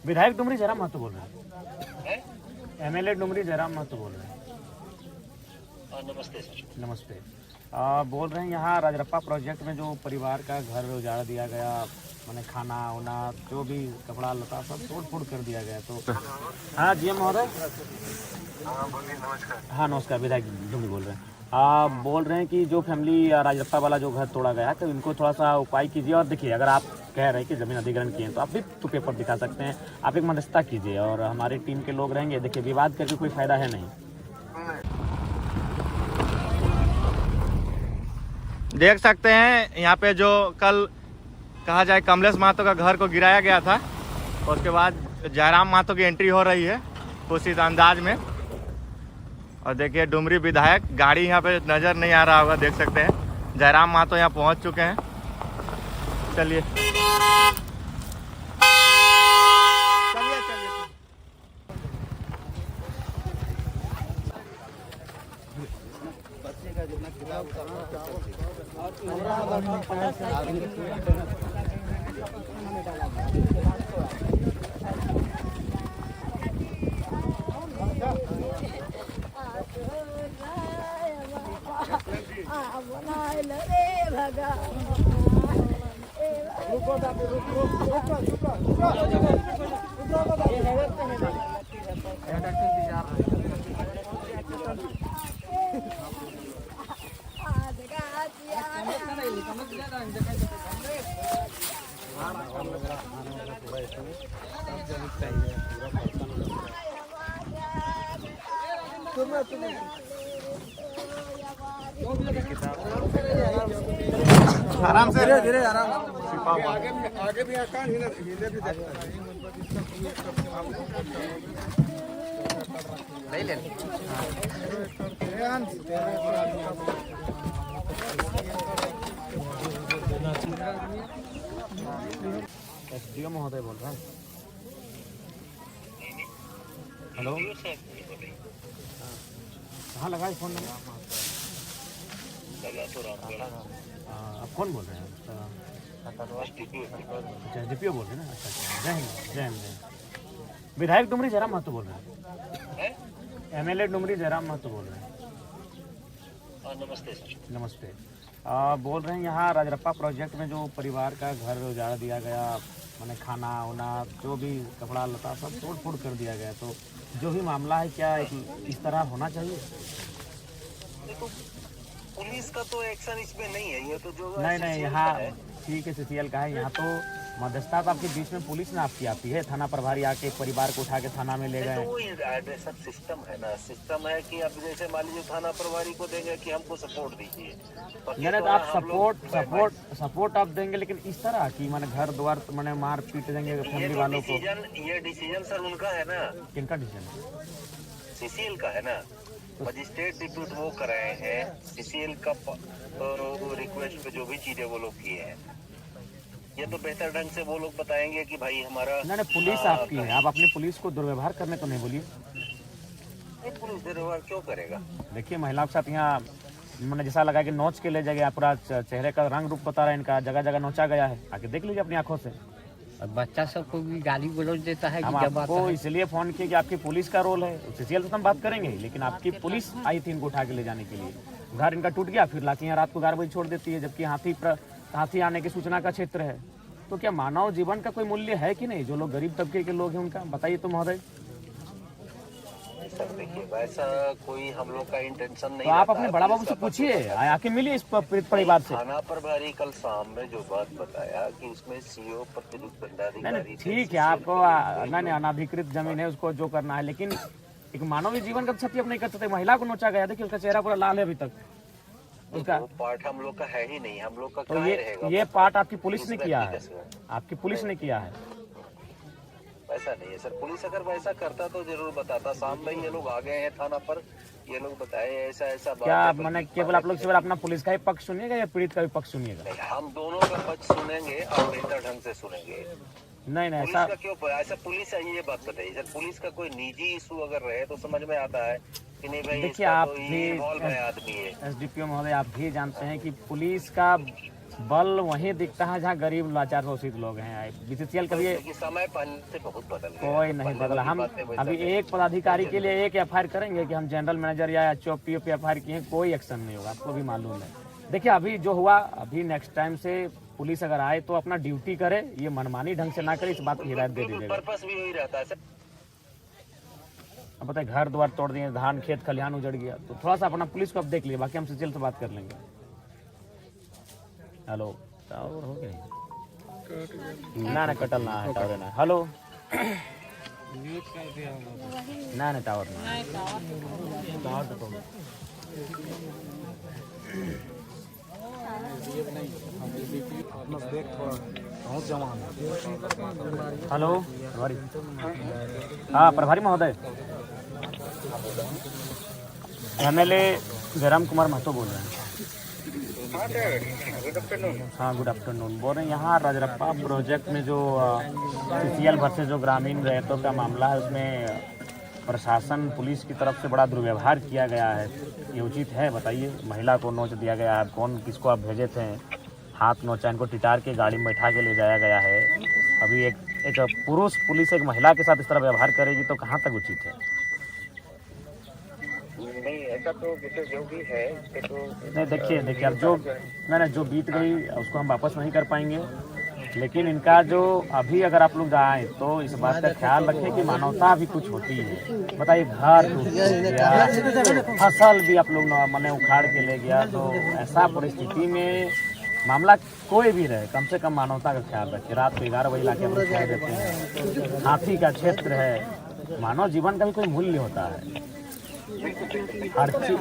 विधायक डुमरी जयराम महतो बोल रहे हैं। एमएलए डुमरी जयराम महतो बोल रहे हैं। नमस्ते सर। नमस्ते। बोल रहे हैं यहाँ राजरप्पा प्रोजेक्ट में जो परिवार का घर उजाड़ दिया गया, मैंने खाना वाना जो भी कपड़ा लता सब तोड़ फोड़ कर दिया गया, तो हाँ जी महोदय। हाँ नमस्कार, विधायक डुमरी बोल रहे हैं। बोल रहे हैं कि जो फैमिली राजरप्पा वाला जो घर तोड़ा गया तो इनको थोड़ा सा उपाय कीजिए। और देखिए, अगर आप कह रहे हैं कि ज़मीन अधिग्रहण किए हैं तो आप भी तो पेपर दिखा सकते हैं, आप एक मध्यस्थता कीजिए और हमारी टीम के लोग रहेंगे। देखिए, विवाद करके कोई फायदा है नहीं। देख सकते हैं यहाँ पे जो कल कहा जाए कमलेश महतो का घर को गिराया गया था, उसके बाद जयराम महतो की एंट्री हो रही है कुछ इस अंदाज में। और देखिए डुमरी विधायक, गाड़ी यहाँ पे नज़र नहीं आ रहा होगा, देख सकते हैं जयराम महतो यहाँ पहुँच चुके हैं। चलिए चलिए चलिए। आराम से, धीरे धीरे आराम। आगे भी आसान हिले भी देखता है। नहीं ले एसडीओ महोदय बोल रहे हैं। हेलो, कहाँ लगा है फोन नंबर? आप कौन बोल रहे हैं? अच्छा एसडीपीओ बोल रहे हैं ना। अच्छा जय हिंद, जय हिंद, जय। विधायक डुमरी जयराम महतो बोल रहे हैं। एमएलए डुमरी जयराम महतो बोल रहे हैं। नमस्ते सर। नमस्ते। बोल रहे हैं यहाँ राजरप्पा प्रोजेक्ट में जो परिवार का घर उजाड़ दिया गया, मैंने खाना वाना जो भी कपड़ा लता सब तोड़ फोड़ कर दिया गया, तो जो भी मामला है क्या इस तरह होना चाहिए? देखो, पुलिस का तो एक्शन इसमें नहीं है, ये तो जो नहीं यहाँ ठीक है, सीसीएल का है। यहाँ तो मध्यस्थता तो आपके बीच में पुलिस ने आपकी आती है, थाना प्रभारी आके परिवार को उठा के थाना में ले गए। तो वो सब सिस्टम है ना, सिस्टम है कि अब जैसे मान लीजिए थाना प्रभारी को देंगे कि हमको सपोर्ट दीजिए, नहीं तो आप सपोर्ट आप देंगे, लेकिन इस तरह की मैंने घर द्वार मैंने मार पीट देंगे फैमिली वालों को। ये डिसीजन सर उनका है ना। किनका डिसीजन? सीसीएल का है ना। मजिस्ट्रेट डिप्यूट वो कराए हैं, सीसीएल का रिक्वेस्ट पे जो भी चीजें वो लोग किए हैं, ये तो बेहतर ढंग से वो लोग बताएंगे कि भाई हमारा नहीं पुलिस आपकी है, आप अपनी पुलिस को दुर्व्यवहार करने तो नहीं बोलिए। पुलिस दुर्व्यवहार क्यों करेगा? देखिए महिलाओं के साथ यहाँ मैंने जैसा लगा कि नोच के ले जाएगा, पूरा चेहरे का रंग रूप बता रहा है इनका, जगह जगह नोचा गया है, आके देख लीजिए अपनी आंखों से। बच्चा सबको भी गाली गलौज देता है। हम आपको इसलिए फोन किए कि आपकी पुलिस का रोल है, सीसीएल से हम बात करेंगे, लेकिन आपकी पुलिस आई थी इनको उठा के ले जाने के लिए। घर इनका टूट गया, फिर लाके यहाँ रात को 11 बजे छोड़ देती है, जबकि हाथी आने की सूचना का क्षेत्र है। तो क्या मानव जीवन का कोई मूल्य है कि नहीं? जो लोग गरीब तबके के लोग हैं उनका बताइए तो महोदय। सर देखिए, वैसा कोई हम लोग का इंटेंशन नहीं। तो आप अपने बड़ा बाबू से पूछिए, आके मिलिए इस पीड़ित परिवार से। थाना प्रभारी कल शाम में जो बात बताया कि उसमें सीओ प्रतिनियुक्त दंडाधिकारी, ठीक है, आपको नहीं अनाधिकृत जमीन है, उसको जो करना है, लेकिन एक मानवीय जीवन का क्षति आप नहीं कर सकते। महिला को नोचा गया, देखिए उसका चेहरा पूरा लाल है अभी तक। उसका पार्ट हम लोग का है ही नहीं, हम लोग का तो ये पार्ट आपकी पुलिस ने किया है, आपकी पुलिस ने किया है। ऐसा नहीं है सर, पुलिस अगर वैसा करता तो जरूर बताता। शाम में ये लोग आ गए हैं थाना पर, ये लोग बताए ऐसा ऐसा बात। क्या मैंने केवल आप लोग केवल अपना पुलिस का ही पक्ष सुनिएगा या पीड़ित का भी पक्ष सुनिएगा? हम दोनों का पक्ष सुनेंगे और बेहतर ढंग से सुनेंगे। नहीं पुलिस ऐसा का क्यों ऐसा? पुलिस ये बात बताइए सर, पुलिस का कोई निजी इशू अगर रहे तो समझ में आता है कि नहीं भाई। देखिए आप भी भी आदमी है। एसडीपीओ महोदय, आप भी जानते हैं कि पुलिस का बल वहीं दिखता है जहाँ गरीब लाचार शोषित लोग हैं। बीसीसीएल कभी क्योंकि समय पहले से बहुत बदल गया। कोई नहीं बदला। हम अभी एक पदाधिकारी के लिए एक एफआईआर करेंगे कि हम जनरल मैनेजर या एचओ पे एफआईआर किए, कोई एक्शन नहीं होगा, आपको भी मालूम है। देखिए अभी जो हुआ, अभी नेक्स्ट टाइम से पुलिस अगर आए तो अपना ड्यूटी करे, ये मनमानी ढंग से ना करे, इस बात की हिदायत दे दीजिएगा। पर्पस भी वही रहता है। अब बताए घर द्वार तोड़ दिए, धान खेत खलिहान उजड़ गया, तो थोड़ा सा अपना पुलिस को अब देख लिए, बाकी हम सीसीएल से बात कर लेंगे। हेलो टावर हो गया ना कटल ना है टावर ना। हेलो ना टावर ना हेलो प्रभारी, हाँ प्रभारी महोदय, एमएलए जयराम कुमार महतो बोल रहे हैं। हाँ गुड आफ्टरनून। बोल रहे हैं यहाँ रजरप्पा प्रोजेक्ट में जो सीसीएल वर्सेस जो ग्रामीण रैयतों का मामला है, उसमें प्रशासन पुलिस की तरफ से बड़ा दुर्व्यवहार किया गया है, ये उचित है? बताइए। महिला को नोच दिया गया है, कौन किसको आप भेजे थे, हाथ नोचा, इनको टिटार के गाड़ी में बैठा के ले जाया गया है। अभी एक पुरुष पुलिस एक महिला के साथ इस तरह व्यवहार करेगी तो कहाँ तक उचित है? नहीं ऐसा तो जैसे जो भी है तो नहीं देखिए अब जो मैंने जो बीत गई उसको हम वापस नहीं कर पाएंगे, लेकिन इनका जो अभी अगर आप लोग आए तो इस बात का ख्याल रखें कि मानवता भी कुछ होती है। बताइए घर टूट गया, फसल भी आप लोग मैंने उखाड़ के ले गया, तो ऐसा परिस्थिति में मामला कोई भी रहे, कम से कम मानवता का ख्याल रखें। रात को 11 बजे लाके हम लोग कह देते हैं, हाथी का क्षेत्र है, मानव जीवन का भी कोई मूल्य होता है। हर चीज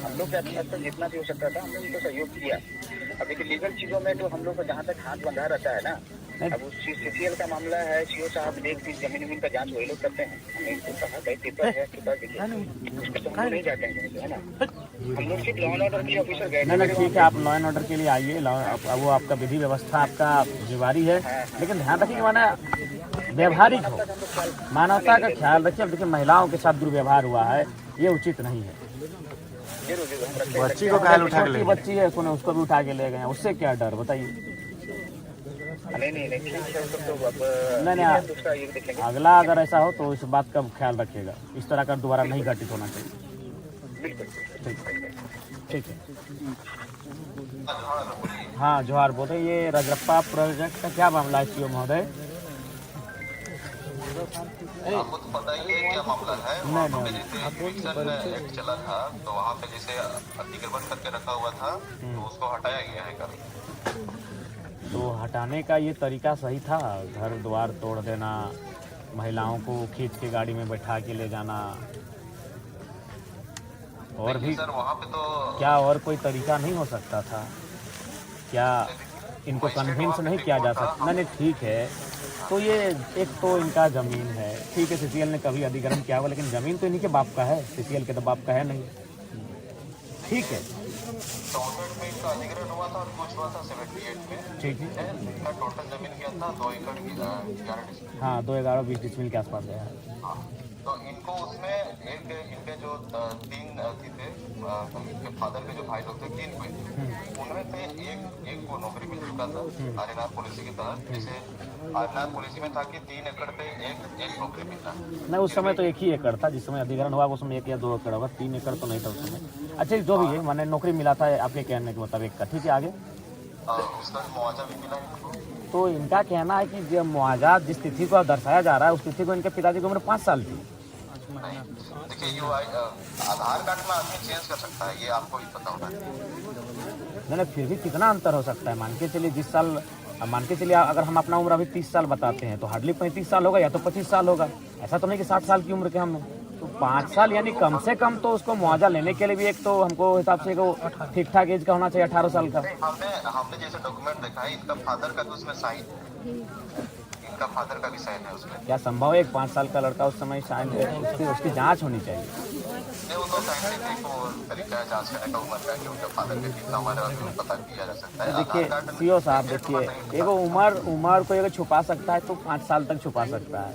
हम लोग के जितना भी हो सकता था हमने उनको सहयोग किया। अब देखिए लीगल चीजों में तो हम लोग को जहाँ तक हाथ बंधा रहता है ना, अब उस सीसीएल का मामला है, सीओ साहब देख जमीन का जांच वही लोग करते हैं। हमने इनको कहा भाई पेपर है देखिए, उसके तो हम नहीं जाते हैं है ना, हम लोग सिर्फ लॉ एंड ऑर्डर के ऑफिसर गए। नहीं ठीक है, आप लॉ एंड ऑर्डर के लिए आइए, वो आपका विधि व्यवस्था आपका जिम्मेवारी है, लेकिन ध्यान रखिए माना व्यवहारिक हो, मानवता का ख्याल रखिए। अब देखिए महिलाओं के साथ दुर्व्यवहार हुआ है, ये उचित नहीं है। बच्ची को घायल उठा के ले, बच्ची है उसको भी उठा के ले गए, उससे क्या डर बताइए? नहीं अगला अगर ऐसा हो तो इस बात का ख्याल रखिएगा, इस तरह का दोबारा नहीं घटित होना चाहिए। ठीक है। हाँ जोहार। बोले ये रजरप्पा प्रोजेक्ट का क्या मामला है सीओ महोदय? आपको तो पता ही है क्या मामला है। वहाँ पे जैसे इविक्शन एक्ट चला था तो वहाँ पे जैसे अतिक्रमण करके रखा हुआ था तो उसको हटाया गया है कल। तो हटाने का ये तरीका सही था? घर द्वार तोड़ देना, महिलाओं को खींच के गाड़ी में बैठा के ले जाना, और भी सर वहाँ पे तो क्या और कोई तरीका नहीं हो सकता था क्या? इनको कन्विंस नहीं किया जा सकता? नहीं ठीक है, तो ये एक तो इनका ज़मीन है, ठीक है, सीसीएल ने कभी अधिग्रहण किया हुआ, लेकिन ज़मीन तो इन्हीं के बाप का है, सीसीएल के तो बाप का है नहीं। ठीक है, 64 में इसका अधिग्रहण हुआ था और कुछ हुआ था 78 में। ठीक है, इनका टोटल जमीन क्या था 2 एकड़ की 11 डिस्ट्रिक्ट। हाँ 2 11 20 डिसमिल के आसपास है। हाँ तो इनको उसमें एक इनके जो 3 अथी थे, इनके फादर के जो भाई लोग थे 3 कोई, उनमें से एक को नौकरी मिल चुका था आर्यनाथ पॉलिसी के तहत। जैसे आर्यनाथ पॉलिसी में था कि 3 एकड़ पे एक नौकरी मिलना। नहीं उस समय तो 1 ही एकड़ था, जिस समय अधिग्रहण हुआ उस समय 1 या 2 एकड़ होगा, 3 एकड़ तो नहीं था उस समय। अच्छा जो भी है, मैंने नौकरी मिला था आपके कहने के मुताबिक का, ठीक है आगे? उसका मुआवजा भी मिला इनको। तो इनका कहना है कि जो मुआवजा जिस तिथि को दर्शाया जा रहा है उस तिथि को इनके पिताजी की उम्र 5 साल थी। देखिए ये आधार कार्ड में आदमी चेंज कर सकता है, ये आपको भी पता होगा। नहीं फिर भी कितना अंतर हो सकता है? मान के चलिए जिस साल, मान के चलिए अगर हम अपना उम्र अभी 30 साल बताते हैं तो हार्डली 35 साल होगा या तो 25 साल होगा। ऐसा तो नहीं कि 60 साल की उम्र के हम, तो 5 साल यानी कम से कम तो उसको मुआवजा लेने के लिए भी एक तो हमको हिसाब से ठीक ठाक एज का होना चाहिए, 18 साल का। हमने जैसे डॉक्यूमेंट देखा है, इनका फादर का तो उसमें साइन है, इनका फादर का भी साइन है उसमें। क्या संभव है 5 साल का लड़का उस समय साइन, उसकी जांच होनी चाहिए? नहीं वो तो साइंटिफिक तरीका है जांच करने का उम्र का, कि उनके फादर के कितना उम्र है और पता किया जा सकता है। देखिए सीओ साहब, देखिए एगो उम्र को अगर छुपा सकता है तो 5 साल तक छुपा सकता है,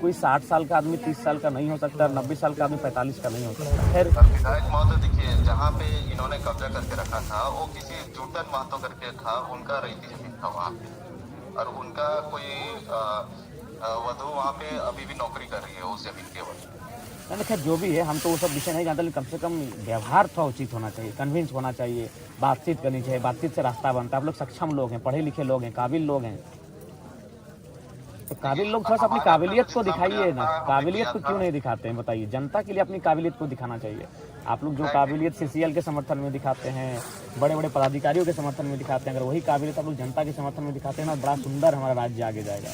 कोई 60 साल का आदमी 30 साल का नहीं हो सकता, 90 साल का आदमी 45 का नहीं हो सकता। खैर विधायक महोदय देखिए, जहाँ पे इन्होंने कब्जा करके रखा था वो किसी जूटन महतो करके था, उनका रईती जमीन था वहाँ पे, और उनका कोई वधु वहाँ पे अभी भी नौकरी कर रही है उस जमीन के ऊपर। मैंने खैर जो भी है, हम तो वो सब विषय नहीं जानते, लेकिन कम से कम व्यवहार थोड़ा उचित होना चाहिए, कन्विंस होना चाहिए, बातचीत करनी चाहिए, बातचीत से रास्ता बनता है। आप लोग सक्षम लोग हैं, पढ़े लिखे लोग हैं, काबिल लोग हैं, तो काबिल लोग थोड़ा सा अपनी काबिलियत को दिखाइए ना। काबिलियत को क्यों नहीं दिखाते हैं बताइए? जनता के लिए अपनी काबिलियत को दिखाना चाहिए। आप लोग जो काबिलियत सीसीएल के समर्थन में दिखाते हैं, बड़े बड़े पदाधिकारियों के समर्थन में दिखाते हैं, अगर वही काबिलियत आप लोग जनता के समर्थन में दिखाते हैं ना, बड़ा सुंदर हमारा राज्य आगे जाएगा।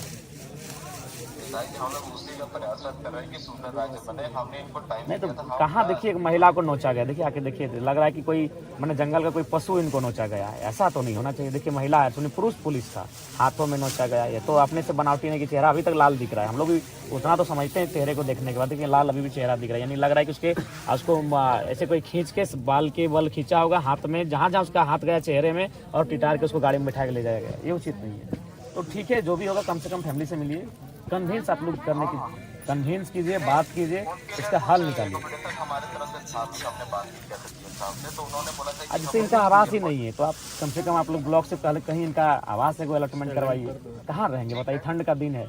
हम लोग उसी का प्रयासरत कर रहे हैं कि सुंदर राज्य बने। हमने इनको टाइम नहीं तो कहाँ देखिए एक महिला को नोचा गया, देखिए आके देखिए, लग रहा है कि कोई मैंने जंगल का कोई पशु इनको नोचा गया है। ऐसा तो नहीं होना चाहिए। देखिए महिला है, सुनिए पुरुष पुलिस था, हाथों में नोचा गया। ये तो अपने से बनावटी नहीं कि चेहरा अभी तक लाल दिख रहा है। हम लोग भी उतना तो समझते हैं चेहरे को देखने के बाद, देखिए लाल अभी भी चेहरा दिख रहा है, यानी लग रहा है कि उसको ऐसे कोई खींच के बाल के बल खींचा होगा हाथ में, जहाँ जहाँ उसका हाथ गया चेहरे में, और टिटार के उसको गाड़ी में बैठा के ले जाया गया। ये उचित नहीं है। तो ठीक है, जो भी होगा कम से कम फैमिली से मिलिए, कन्विंस आप लोग करने की कन्विंस कीजिए, बात कीजिए, इसका हल निकालिए। हमारे तरफ से साथ ही हमने बात की क्या साहब से, तो उन्होंने बोला था कि जैसे इनका आवास ही नहीं है, तो आप कम से कम आप लोग ब्लॉक से पहले कहीं इनका आवास है, कोई अलॉटमेंट करवाइए। कहाँ रहेंगे बताइए? ठंड का दिन है।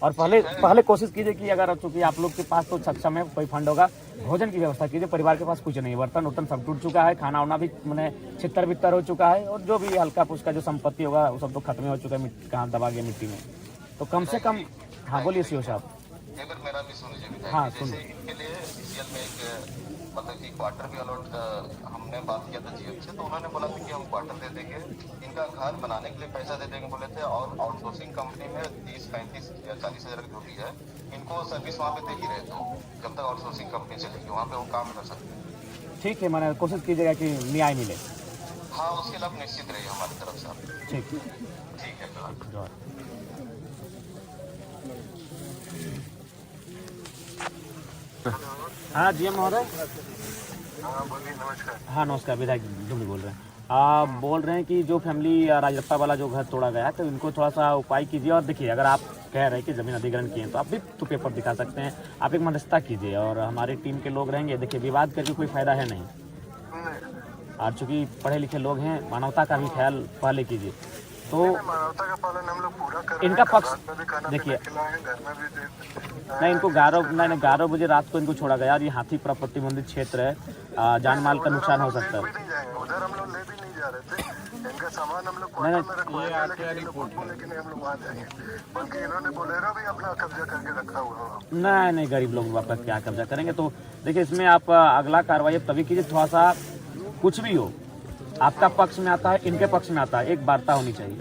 और पहले कोशिश कीजिए कि अगर चूंकि आप लोग के पास तो सक्षम है, कोई फंड होगा, भोजन की व्यवस्था कीजिए। परिवार के पास कुछ नहीं है, बर्तन उर्तन सब टूट चुका है, खाना वाना भी मैंने छितर बितर हो चुका है, और जो भी हल्का फुल्का जो संपत्ति होगा वो सब तो खत्म हो चुका है, कहाँ दबा गया मिट्टी में। तो कम से कम हाँ बोलिए सीओ साहब। एक बार मेरा भी सुन लीजिए विधायक। हाँ, जैसे इनके लिए सीसीएल में एक मतलब कि क्वार्टर भी अलॉट हमने बात किया था जीएम से, तो उन्होंने बोला था कि हम क्वार्टर दे देंगे, इनका घर बनाने के लिए पैसा दे देंगे बोले थे, और आउटसोर्सिंग कंपनी में 30, 35 या 40 हज़ार जो भी है, इनको सर्विस वहाँ पे दे ही रहे। तो जब तक आउटसोर्सिंग कंपनी चलेगी वहाँ पे वो काम कर सकते हैं। ठीक है, मैंने कोशिश कीजिएगा कि न्याय मिले। हाँ, उसके लिए आप निश्चित रहिए हमारी तरफ से। ठीक है फिलहाल। हाँ जीएम महोदय। हाँ नमस्कार, विधायक डुमरी बोल रहे हैं। आप बोल रहे हैं कि जो फैमिली राजरप्पा वाला जो घर तोड़ा गया है, तो इनको थोड़ा सा उपाय कीजिए। और देखिए अगर आप कह रहे हैं कि ज़मीन अधिग्रहण किए हैं, तो आप भी तो पेपर दिखा सकते हैं। आप एक मध्यस्थता कीजिए, और हमारी टीम के लोग रहेंगे। देखिए विवाद करके कोई फायदा है नहीं, और चूँकि पढ़े लिखे लोग हैं, मानवता का भी ख्याल पहले कीजिए। तो मानवता का पालन हम लोग पूरा कर रहे हैं। इनका पक्ष में भी खाना देखिए, खिलाएं, घर में भी नहीं इनको 11 बजे रात को इनको छोड़ा गया, और ये हाथी प्रतिबंधित क्षेत्र है, जान माल का नुकसान हो सकता है। नहीं जाएंगे उधर, हम लोग ले भी नहीं जा रहे थे। इनका सामान हम लोग क्वार्टर में रखवाया, लेकिन लोग बोले कि नहीं हम लोग वहाँ जाएंगे, बल्कि इन्होंने बोलेरो भी अपना कब्जा करके रखा हुआ है। नहीं गरीब लोग वापस क्या कब्जा करेंगे। तो देखिए इसमें आप अगला कार्रवाई तभी कीजिए, थोड़ा सा कुछ भी हो, आपका पक्ष में आता है, इनके पक्ष में आता है, एक वार्ता होनी चाहिए।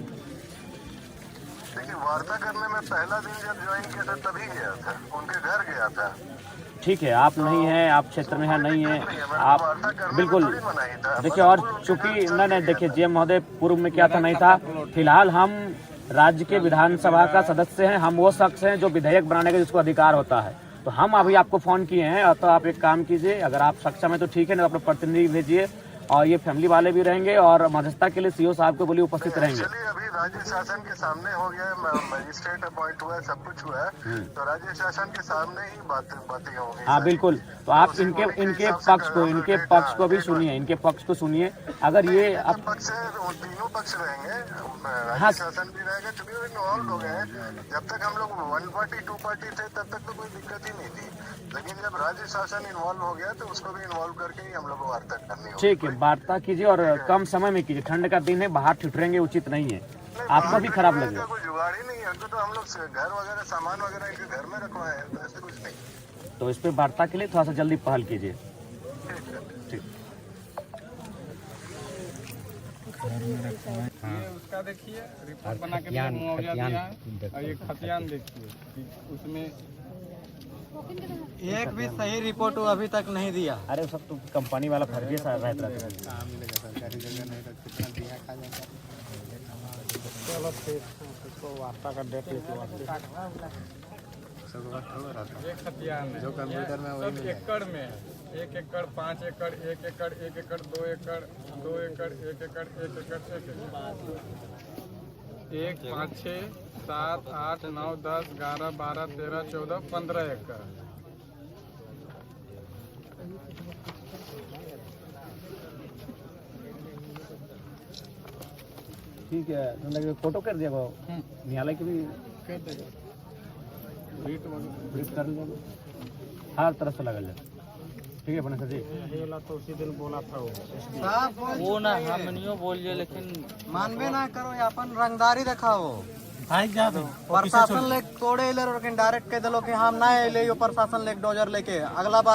देखिए वार्ता करने में पहला दिन जब ज्वाइन किया था तभी गया था, उनके घर गया था। ठीक है, आप नहीं हैं, आप क्षेत्र में है नहीं है, आप बिल्कुल देखिए। और चूंकि नहीं देखिए जीएम महोदय, पूर्व में क्या था नहीं था, फिलहाल हम राज्य के विधानसभा का सदस्य हैं, हम वो शख्स हैं जो विधेयक बनाने का जिसको अधिकार होता है। तो हम अभी आपको फोन किए हैं, तो आप एक काम कीजिए, अगर आप सक्षम है तो ठीक है, नहीं अपने प्रतिनिधि भेजिए, और ये फैमिली वाले भी रहेंगे, और मध्यस्थता के लिए सीओ साहब को बोलिए उपस्थित रहेंगे। अभी राज्य शासन के सामने हो गया है, मजिस्ट्रेट अपॉइंट हुआ है, सब कुछ हुआ है, तो राज्य शासन के सामने ही बातें होंगी। हाँ बिल्कुल। तो आप इनके पक्ष को भी सुनिए, इनके पक्ष को सुनिए। अगर ये अब पक्ष है, तीनों पक्ष रहेंगे, हाँ राज्य शासन भी रहेगा, क्योंकि इन्वॉल्व हो गए हैं। जब तक हम लोग 1 पार्टी 2 पार्टी थे तब तक तो कोई दिक्कत ही नहीं थी, लेकिन जब राज्य शासन इन्वॉल्व हो गया तो उसको भी इन्वॉल्व करके ही हम लोग को वार्ता करनी होगी। ठीक है, वार्ता कीजिए, और कम समय में कीजिए। ठंड का दिन है, बाहर ठिठुरेंगे उचित नहीं है, आपको भी खराब लगेगा। कोई जुगाड़ ही नहीं है, तो हम लोग घर वगैरह सामान वगैरह इनके घर में रखवाए हैं, तो ऐसे कुछ नहीं। तो इस पे वार्ता के लिए थोड़ा सा जल्दी पहल कीजिए। ठीक। उसका देखिए रिपोर्ट बना के मुआवजा दिया है, और ये खतियान देखिए उसमें एक भी सही रिपोर्ट वो अभी तक नहीं दिया। अरे सब तो कंपनी वाला फर्जी सा रहता है। कहाँ मिलेगा सरकारी जगह नहीं तो कितना दिया खा जाएगा। चलो फिर उसको वार्ता का डेट एक खतियान जो कंप्यूटर में सब एकड़ में है, 1 एकड़ 5 एकड़ 1 एकड़ 1 एकड़ 2 एकड़ 2 एकड़ 1 एकड़ 1 एकड़ 1 एकड़ 1, 5, 6, 7, 8, 9, 10, 11, 12, 13, 14, 15 एकड़। ठीक है, तो फोटो कर दिया न्यायालय की भी कर देगा ब्रीफ कर लिया, हर तरफ से लगल जाए। ठीक है बने सर जी। तो उसी दिन बोला था वो ना हम नहीं बोलिए, लेकिन मानबे ना करो, अपन रंगदारी दिखाओ। प्रशासन ले तोड़े ले, डायरेक्ट कह दिलो कि हम ना ले प्रशासन ले डोजर लेके अगला बार